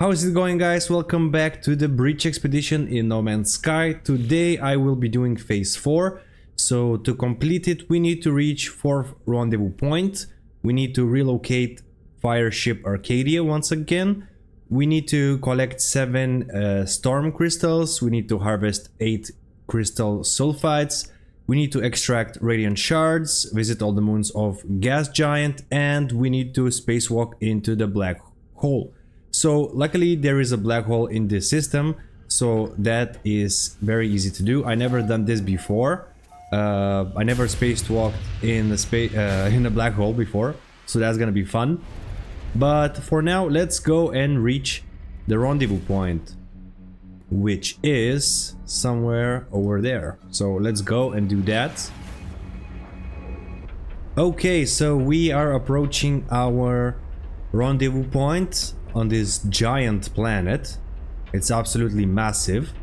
How's it going, guys? Welcome back to the Breach Expedition in No Man's Sky. Today I will be doing phase 4. So to complete it we need to reach 4th rendezvous point. We need to relocate Fireship Arcadia once again. We need to collect 7 storm crystals. We need to harvest 8 crystal sulphides. We need to extract radiant shards, visit all the moons of Gas Giant, and we need to spacewalk into the black hole. So luckily there is a black hole in this system, so that is very easy to do. I never done this before. I never spacewalked in a black hole before, so that's gonna be fun. But for now, let's go and reach the rendezvous point, which is somewhere over there. So let's go and do that. Okay, so we are approaching our rendezvous point on this giant planet. It's absolutely massive,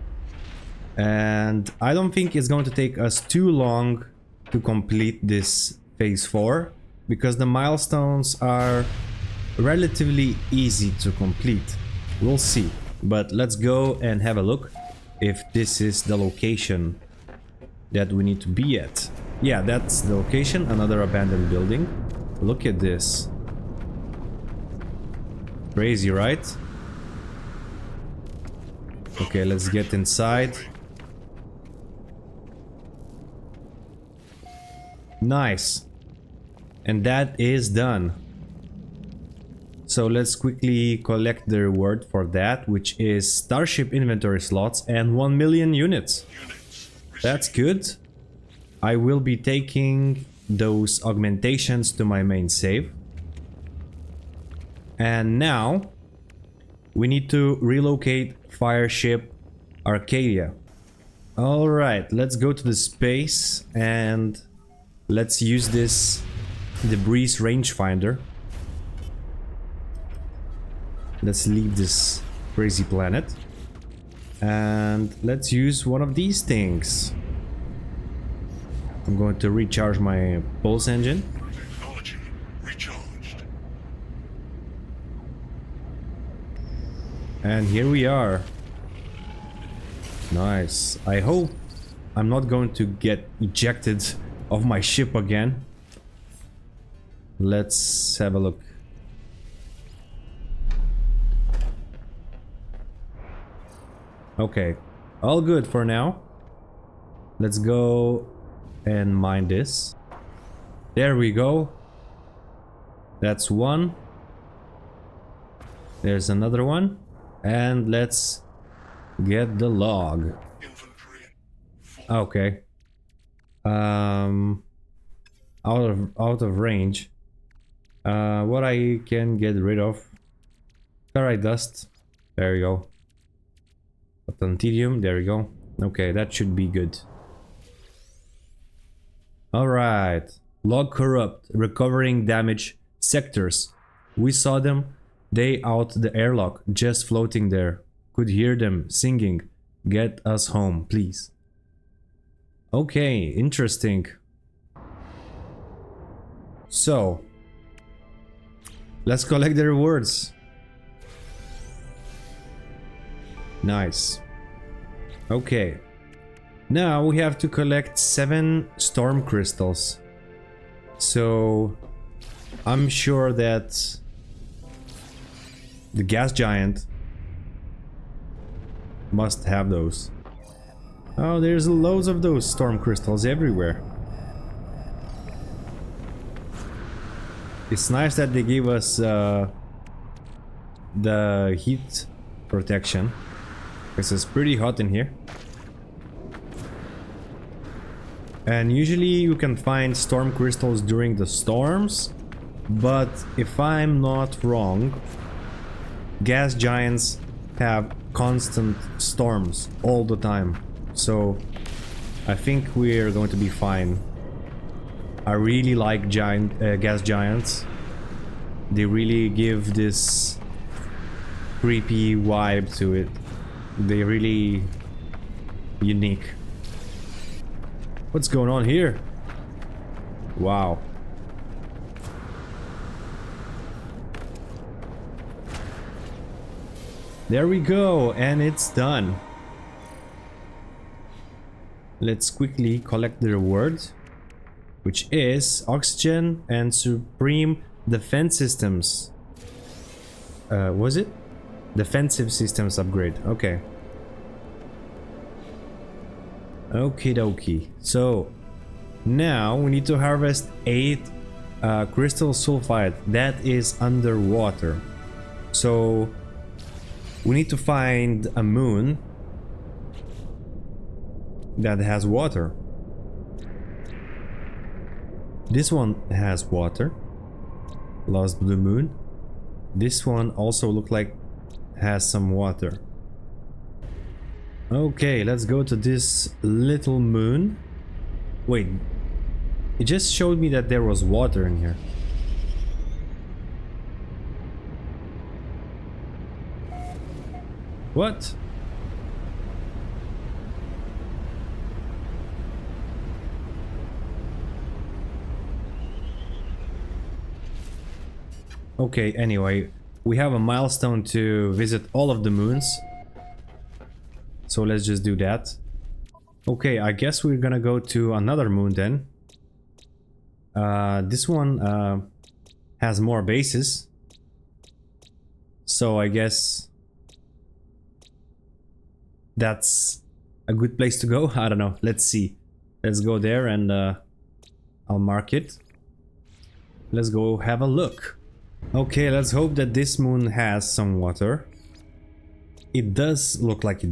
and I don't think it's going to take us too long to complete this phase 4 because the milestones are relatively easy to complete. We'll see, but let's go and have a look if this is the location that we need to be at. Yeah, that's the location. Another abandoned building. Look at this. Crazy, right? Okay, let's get inside. Nice. And that is done. So let's quickly collect the reward for that, which is Starship inventory slots and 1 million units. That's good. I will be taking those augmentations to my main save. And now we need to relocate Fireship Arcadia. Alright, let's go to the space and let's use this debris rangefinder. Let's leave this crazy planet and let's use one of these things. I'm going to recharge my pulse engine. Technology recharged. And here we are. Nice. I hope I'm not going to get ejected of my ship again. Let's have a look. Okay, all good for now. Let's go and mine this. There we go. That's one. There's another one. And let's get the log. Infantry. Okay. Out of range. What I can get rid of. Ferrite dust. There we go. Tantinium, there we go. Okay, that should be good. Alright. Log corrupt. Recovering damaged sectors. We saw them. They out the airlock. Just floating there. Could hear them singing. Get us home, please. Okay, interesting. So let's collect the rewards. Nice. Okay. Now we have to collect 7 storm crystals. So I'm sure that the Gas Giant must have those. Oh, there's loads of those storm crystals everywhere. It's nice that they gave us the heat protection. Because it's pretty hot in here. And usually you can find storm crystals during the storms, but if I'm not wrong, Gas Giants have constant storms all the time. So I think we're going to be fine. I really like Gas Giants. They really give this creepy vibe to it. They're really unique. What's going on here? Wow. There we go, and it's done. Let's quickly collect the reward, which is oxygen and supreme defense systems. Was it? Defensive systems upgrade. Okay. Okie dokie. So now we need to harvest 8 crystal sulphide that is underwater. So we need to find a moon that has water. This one has water. Lost Blue Moon. This one also look like has some water. Okay, let's go to this little moon. Wait, it just showed me that there was water in here. What? Okay, anyway, we have a milestone to visit all of the moons. So let's just do that. Okay, I guess we're gonna go to another moon then. This one has more bases. So I guess that's a good place to go. I don't know. Let's see. Let's go there and I'll mark it. Let's go have a look. Okay, let's hope that this moon has some water. It does look like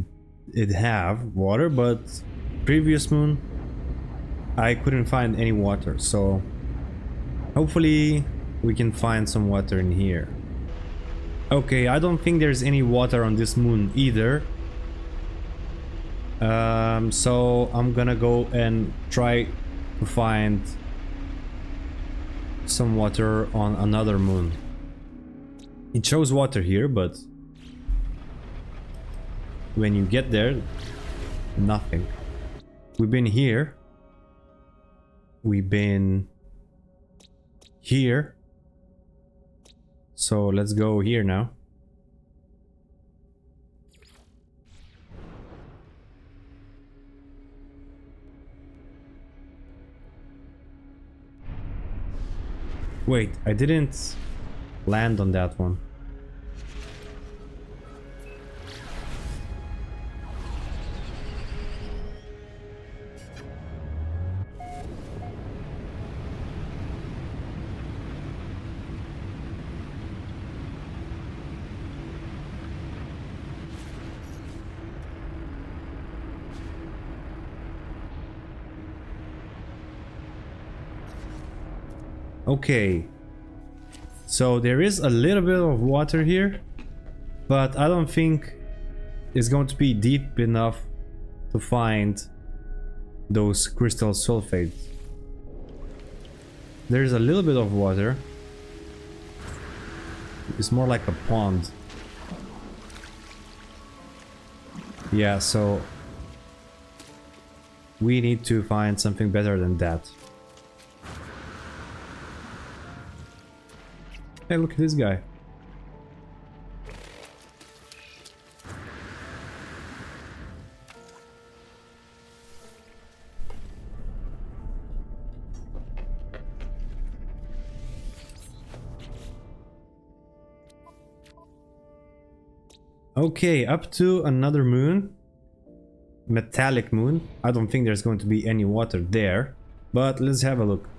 it have water, but previous moon I couldn't find any water, so hopefully we can find some water in here. Okay, I don't think there's any water on this moon either. So I'm gonna go and try to find some water on another moon. It shows water here, but when you get there, nothing. We've been here. We've been here. So let's go here now. Wait, I didn't land on that one. Okay, so there is a little bit of water here, but I don't think it's going to be deep enough to find those crystal sulphates. There's a little bit of water. It's more like a pond. Yeah, so we need to find something better than that. Hey, look at this guy. Okay, up to another moon. Metallic moon. I don't think there's going to be any water there, but let's have a look.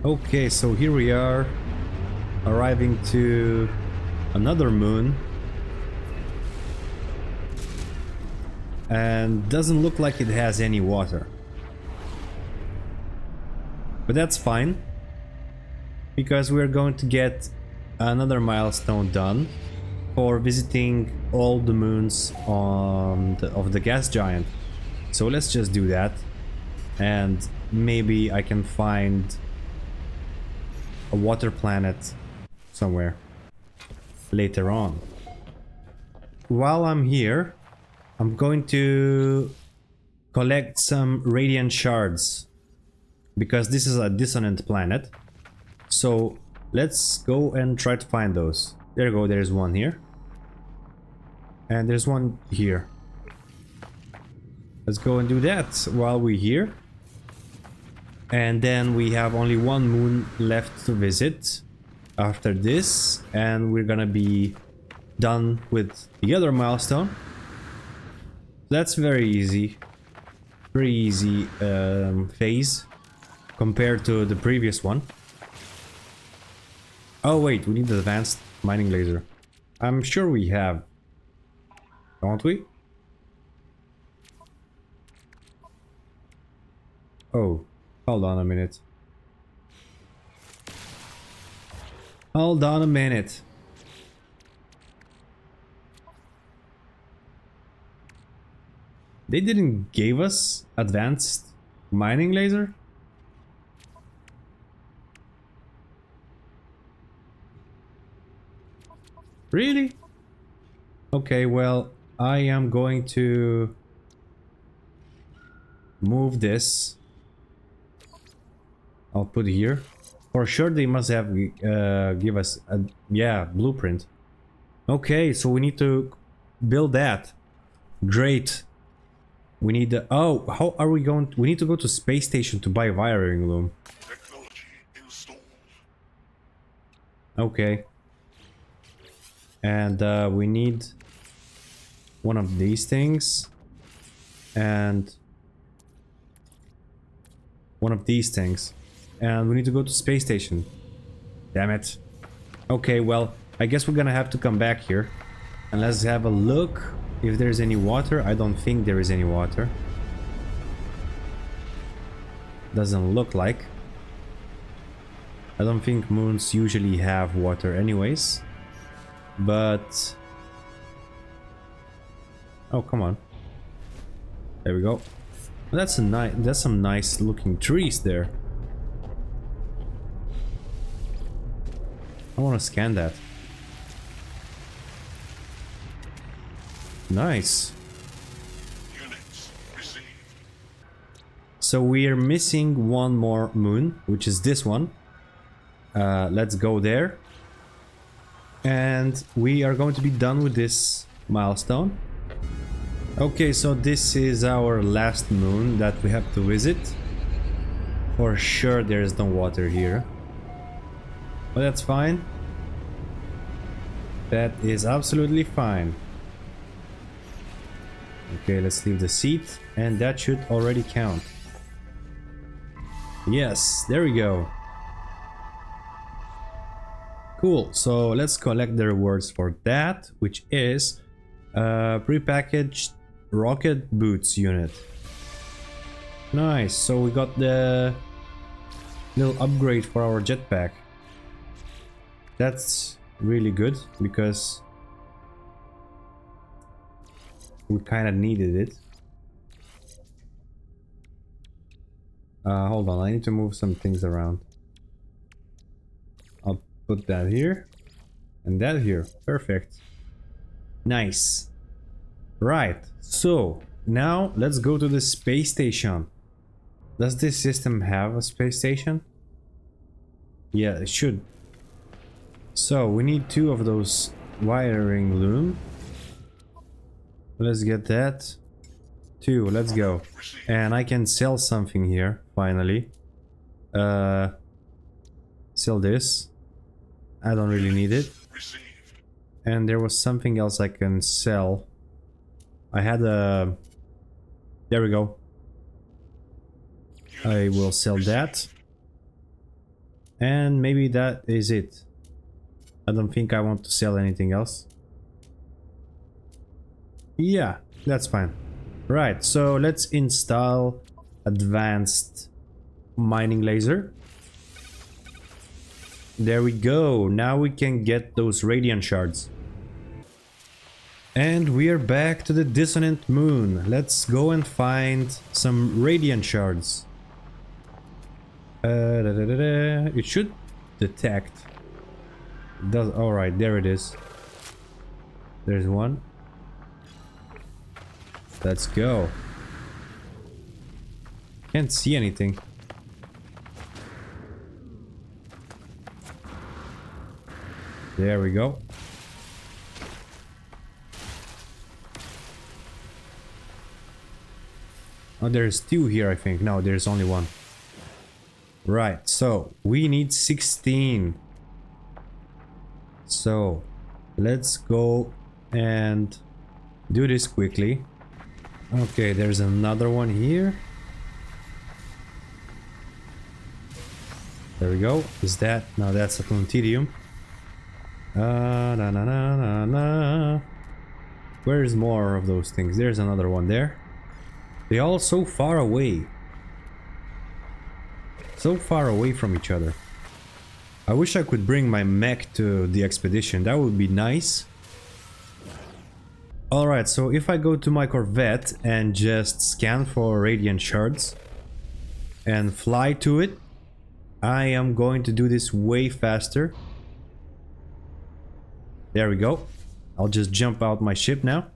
Okay, so here we are, arriving to another moon. And doesn't look like it has any water. But that's fine, because we're going to get another milestone done for visiting all the moons of the gas giant. So let's just do that, and maybe I can find a water planet somewhere later on. While I'm here, I'm going to collect some radiant shards, because this is a dissonant planet. So let's go and try to find those. There you go, there's one here. And there's one here. Let's go and do that while we're here. And then we have only one moon left to visit after this, and we're gonna be done with the other milestone. That's very easy. Pretty easy phase compared to the previous one. Oh wait, we need the advanced mining laser. I'm sure we have. Don't we? Oh, hold on a minute. Hold on a minute. They didn't give us advanced mining laser? Really? Okay, well, I am going to move this. I'll put it here. For sure they must have give us a blueprint. Okay, so we need to build that. Great. We need the how are we going we need to go to space station to buy wiring loom. Technology installed. Okay. And we need one of these things and one of these things. And we need to go to space station. Damn it. Okay, well, I guess we're gonna have to come back here. And let's have a look if there's any water. I don't think there is any water. Doesn't look like. I don't think moons usually have water anyways. But... oh, come on. There we go. That's some nice looking trees there. I want to scan that. Nice. Units received. So we are missing one more moon, which is this one. Let's go there. And we are going to be done with this milestone. Okay, so this is our last moon that we have to visit. For sure there is no water here. But that's fine. That is absolutely fine. Okay, let's leave the seat, and that should already count. Yes, there we go. Cool, so let's collect the rewards for that, which is prepackaged rocket boots unit. Nice, so we got the little upgrade for our jetpack. That's really good because we kind of needed it. Hold on, I need to move some things around. I'll put that here and that here. Perfect. Nice. Right, so now let's go to the space station. Does this system have a space station? Yeah, it should. So we need 2 of those wiring loom. Let's get that. 2, let's go. And I can sell something here, finally. Sell this. I don't really need it. And there was something else I can sell. I had a... there we go. I will sell that. And maybe that is it. I don't think I want to sell anything else. Yeah, that's fine. Right, so let's install advanced mining laser. There we go. Now we can get those radiant shards. And we are back to the dissonant moon. Let's go and find some radiant shards. It should detect. It does. All right, there it is. There's one. Let's go. Can't see anything. There we go. Oh, there's two here, I think. No, there's only one. Right, so we need 16. So let's go and do this quickly. Okay, there's another one here. There we go. Is that? No, that's a Plutonium. Where's more of those things? There's another one there. They're all so far away. So far away from each other. I wish I could bring my mech to the expedition. That would be nice. Alright, so if I go to my Corvette and just scan for radiant shards and fly to it, I am going to do this way faster. There we go. I'll just jump out my ship now.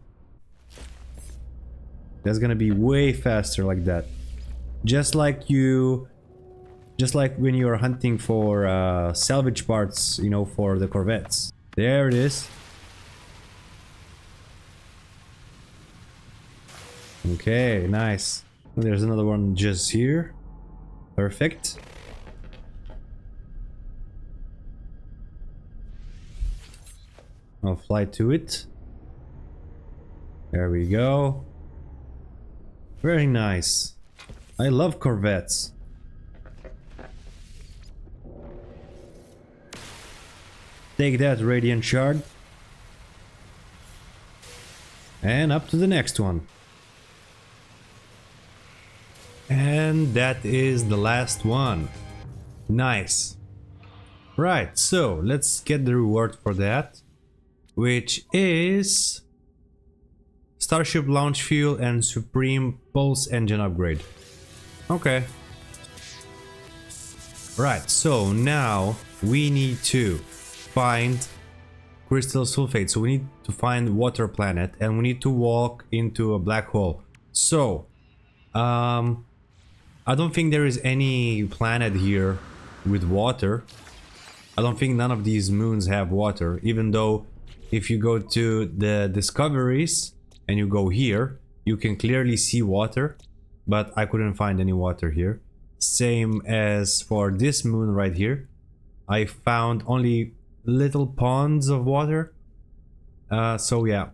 That's gonna be way faster like that. Just like when you're hunting for salvage parts, you know, for the Corvettes. There it is. Okay, nice. There's another one just here. Perfect. I'll fly to it. There we go. Very nice. I love Corvettes. Take that, radiant shard. And up to the next one. And that is the last one. Nice. Right, so let's get the reward for that, which is Starship launch fuel and Supreme Pulse engine upgrade. Okay. Right, so now we need to find crystal sulphide. So we need to find water planet and we need to walk into a black hole. So I don't think there is any planet here with water. I don't think none of these moons have water, even though if you go to the discoveries and you go here, you can clearly see water, but I couldn't find any water here. Same as for this moon right here. I found only little ponds of water. So yeah,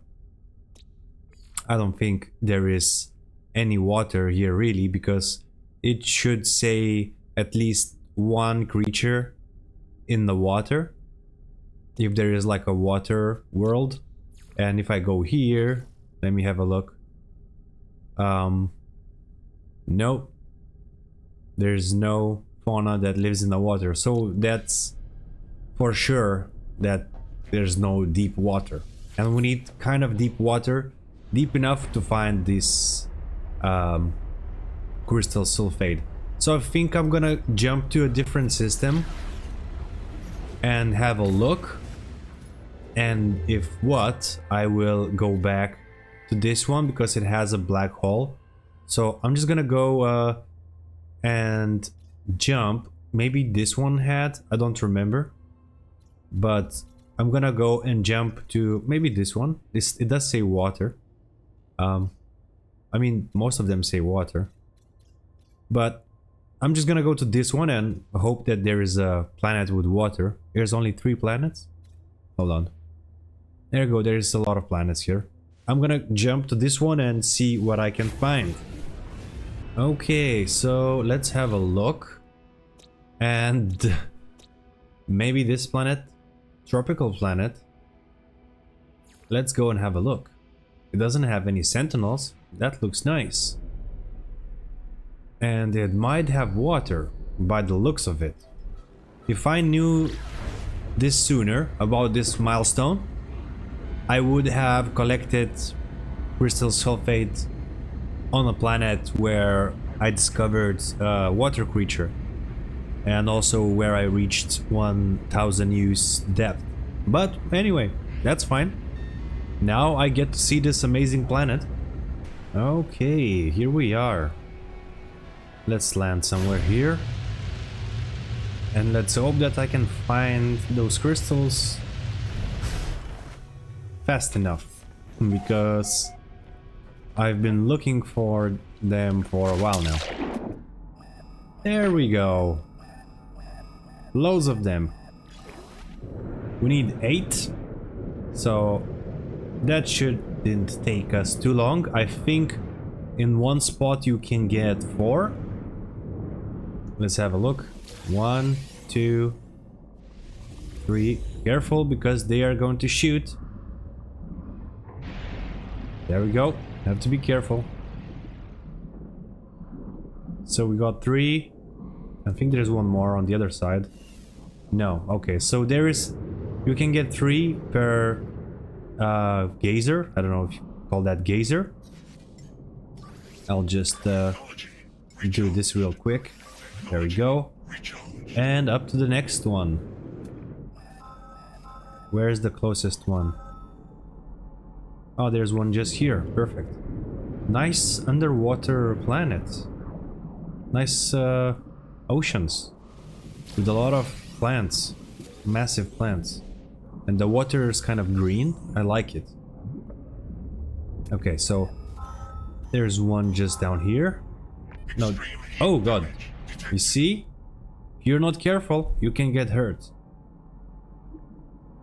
I don't think there is any water here really, because it should say at least one creature in the water if there is like a water world. And if I go here, let me have a look. Nope, there's no fauna that lives in the water, so that's for sure that there's no deep water, and we need kind of deep water, deep enough to find this crystal sulphide. So I think I'm gonna jump to a different system and have a look, and if what, I will go back to this one because it has a black hole. So I'm just gonna go and jump. Maybe this one had, I don't remember, but I'm gonna go and jump to maybe this one. It does say water. I mean, most of them say water, but I'm just gonna go to this one and hope that there is a planet with water. There's only 3 planets. Hold on. There you go, there's a lot of planets here. I'm gonna jump to this one and see what I can find. Okay, so let's have a look. And Maybe this planet? Tropical planet? Let's go and have a look. It doesn't have any sentinels. That looks nice. And it might have water, by the looks of it. If I knew this sooner, about this milestone, I would have collected crystal sulphide on a planet where I discovered a water creature. And also where I reached 1000 use depth. But anyway, that's fine. Now I get to see this amazing planet. Okay, here we are. Let's land somewhere here. And let's hope that I can find those crystals fast enough. Because I've been looking for them for a while now. There we go. Loads of them. We need 8. So that shouldn't take us too long. I think in one spot you can get 4. Let's have a look. 1, 2, 3. Careful because they are going to shoot. There we go. Have to be careful. So we got 3. I think there's one more on the other side. No, okay, so there is... You can get 3 per gazer. I don't know if you call that gazer. I'll just do this real quick. There we go. And up to the next one. Where's the closest one? Oh, there's one just here. Perfect. Nice underwater planet. Nice oceans. With a lot of plants. Massive plants. And the water is kind of green. I like it. Okay, so there's one just down here. No. Oh god. You see? If you're not careful, you can get hurt.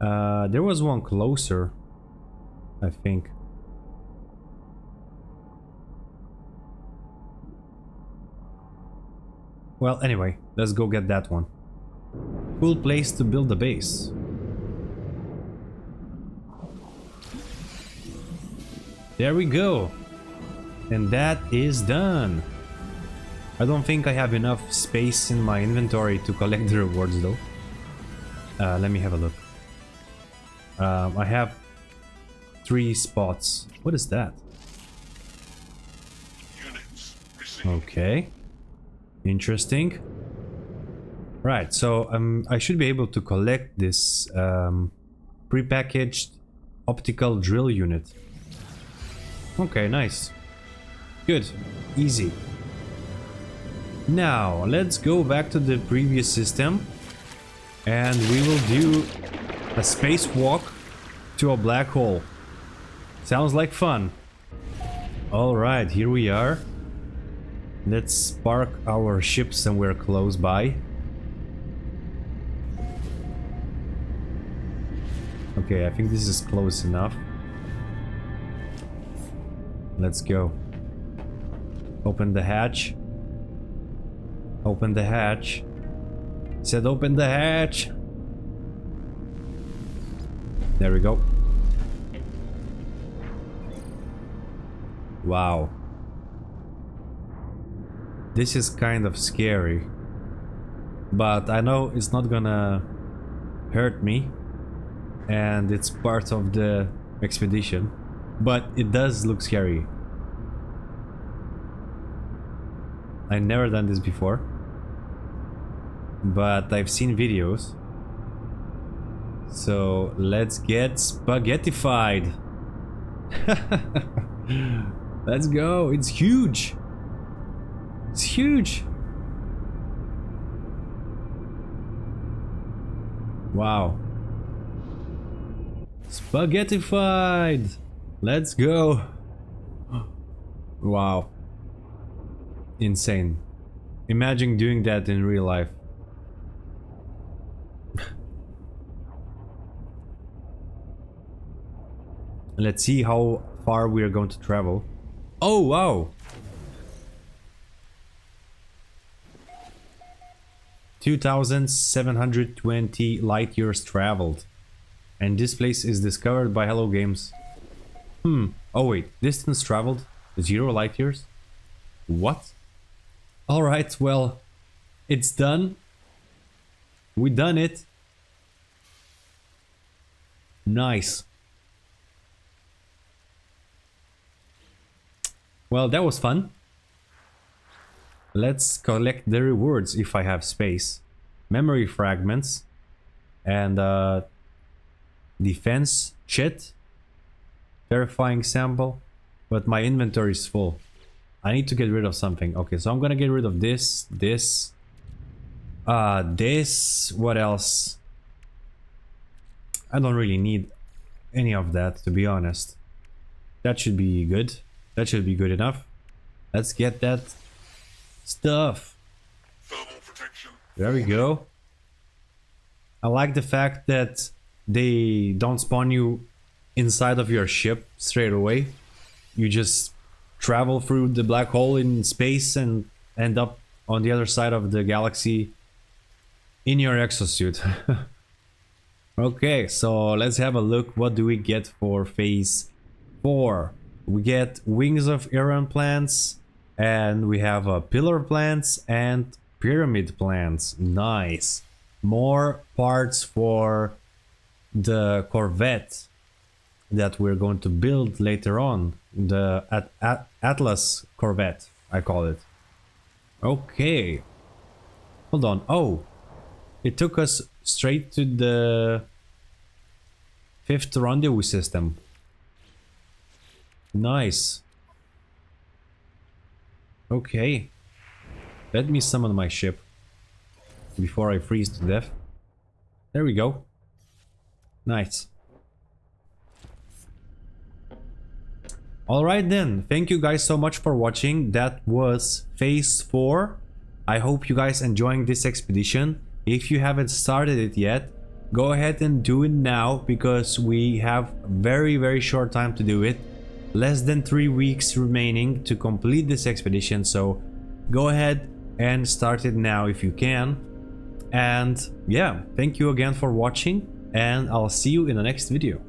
There was one closer, I think. Well, anyway, let's go get that one. Cool place to build a base. There we go. And that is done. I don't think I have enough space in my inventory to collect the rewards though. Let me have a look. I have 3 spots. What is that? Okay. Interesting. Right, so I should be able to collect this prepackaged optical drill unit. Okay, nice. Good. Easy. Now, let's go back to the previous system and we will do a spacewalk to a black hole. Sounds like fun. Alright, here we are. Let's park our ship somewhere close by. Okay, I think this is close enough. Let's go. Open the hatch. Open the hatch. Said open the hatch. There we go. Wow. This is kind of scary. But I know it's not gonna hurt me. And it's part of the expedition. But it does look scary. I've never done this before. But I've seen videos. So let's get spaghettified. Let's go. It's huge. It's huge. Wow. Spaghettified. Let's go. Wow. Insane. Imagine doing that in real life. Let's see how far we are going to travel. Oh, wow. 2,720 light years traveled. And this place is discovered by Hello Games. Oh wait, distance traveled 0 light years? What? Alright, well, it's done. We done it. Nice. Well, that was fun. Let's collect the rewards if I have space. Memory fragments and defense chit, terrifying sample, but my inventory is full. I need to get rid of something. Okay, so I'm gonna get rid of this, this, what else? I don't really need any of that, to be honest. That should be good. That should be good enough. Let's get that stuff. Thermal protection. There we go. I like the fact that they don't spawn you inside of your ship straight away. You just travel through the black hole in space and end up on the other side of the galaxy in your exosuit. Okay, so let's have a look. What do we get for phase 4? We get wings of Iron plants, and we have pillar plants and pyramid plants. Nice. More parts for the Corvette that we're going to build later on. The Atlas Corvette, I call it. Okay. Hold on. Oh, it took us straight to the 5th rendezvous system. Nice. Okay. Let me summon my ship before I freeze to death. There we go. Nice. Alright then, thank you guys so much for watching. That was phase 4. I hope you guys enjoying this expedition. If you haven't started it yet, go ahead and do it now, because we have very short time to do it. Less than 3 weeks remaining to complete this expedition, so go ahead and start it now if you can. And yeah, thank you again for watching, and I'll see you in the next video.